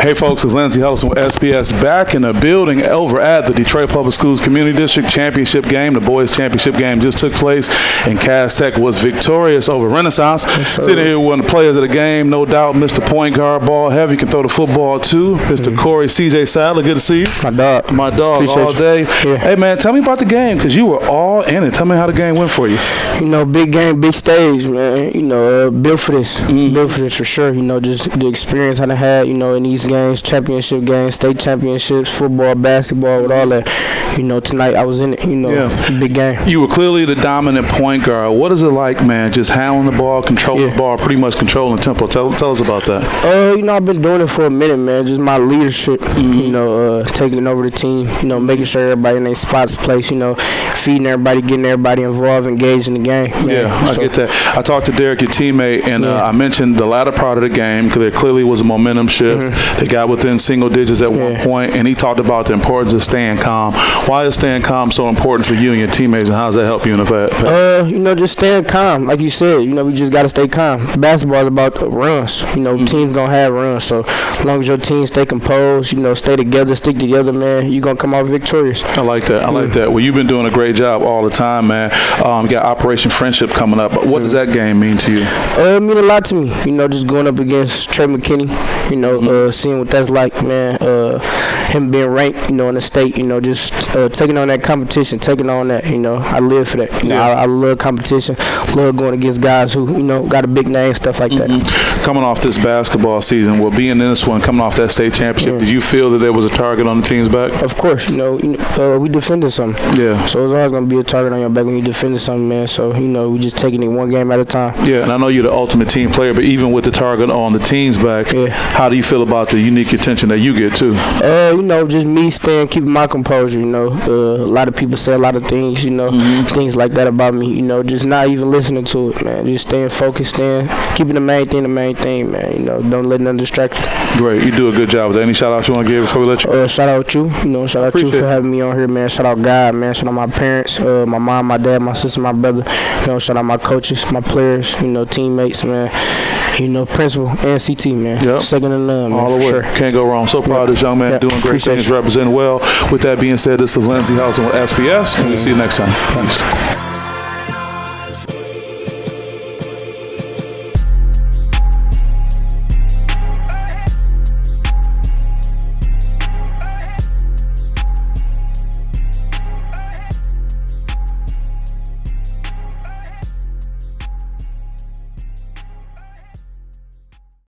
Hey folks, it's Lindsey Hudson with SPS back in the building over at the Detroit Public Schools Community District Championship game. The boys championship game just took place and Cass Tech was victorious over Renaissance. Sitting here with one of the players of the game, no doubt, Mr. Point Guard, ball heavy, can throw the football too. Mr. Corey CJ Sadler, good to see you. My dog Appreciate all day. Yeah. Hey man, tell me about the game because you were all in it. Tell me how the game went for you. You know, big game, big stage, man. You know, built for this. Built for this for sure. You know, just the experience I had, you know, in these games, championship games, state championships, football, basketball, with all that. You know, tonight I was in it, you know, big game. You were clearly the dominant point guard. What is it like, man, just handling the ball, controlling the ball, pretty much controlling tempo? Tell us about that. You know, I've been doing it for a minute, man. Just my leadership, you know, taking over the team, you know, making sure everybody in their spots place, you know, feeding everybody, getting everybody involved, engaged in the game. Man. Yeah, I get that. I talked to Derek, your teammate, and I mentioned the latter part of the game because there clearly was a momentum shift. They got within single digits at one point, and he talked about the importance of staying calm. Why is staying calm so important for you and your teammates, and how does that help you in the past? You know, just staying calm. Like you said, you know, we just got to stay calm. Basketball is about runs. You know, teams going to have runs. So as long as your team stay composed, you know, stay together, stick together, man, you're going to come out victorious. I like that. I like that. Well, you've been doing a great job all the time, man. You got Operation Friendship coming up. But what does that game mean to you? It mean a lot to me. You know, just going up against Trey McKinney, you know, seeing what that's like, man. Him being ranked, you know, in the state, you know, just taking on that competition, taking on that, you know. I live for that. You know, I love competition, love going against guys who, you know, got a big name, stuff like that. Coming off this basketball season, well, being in this one, coming off that state championship, did you feel that there was a target on the team's back? Of course, you know, we defended something. Yeah. So it's always going to be a target on your back when you defended something, man. So, you know, we just taking it one game at a time. Yeah, and I know you're the ultimate team player, but even with the target on the team's back, how do you feel about the unique attention that you get, too? You know, just me keeping my composure, you know. A lot of people say a lot of things, you know, things like that about me, you know, just not even listening to it, man. Just staying focused, keeping the main thing, man, you know, don't let nothing distract you. Great, you do a good job with that. Any shout-outs you want to give before we let you go? Shout out you, you know, shout out you for having me on here, man. Shout out God, man. Shout out my parents, my mom, my dad, my sister, my brother, you know, shout out my coaches, my players, you know, teammates, man. You know, principal and CT, man. Second to none, man. All the way. Sure. Can't go wrong. So proud of this young man doing great things, representing well. With that being said, this is Lindsey Hudson with SPS, and we'll see you next time. Peace.